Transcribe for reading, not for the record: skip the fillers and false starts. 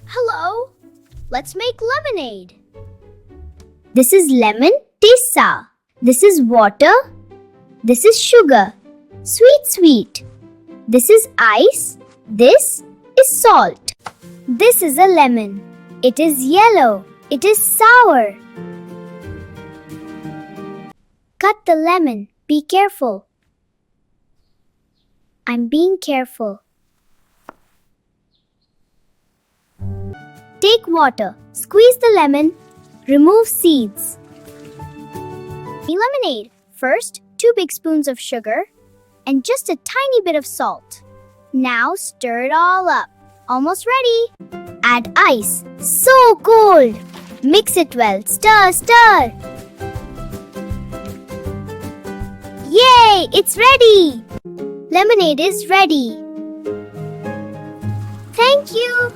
Hello. Let's make lemonade. This is lemon, tastes sour. This is water. This is sugar. Sweet, sweet. This is ice. This is salt. This is a lemon. It is yellow. It is sour. Cut the lemon. Be careful. I'm being careful. Take water. Squeeze the lemon. Remove seeds. Lemonade. First, 2 big spoons of sugar and just a tiny bit of salt. Now stir it all up. Almost ready. Add ice. So cold. Mix it well. Stir, stir. Yay! It's ready. Lemonade is ready. Thank you.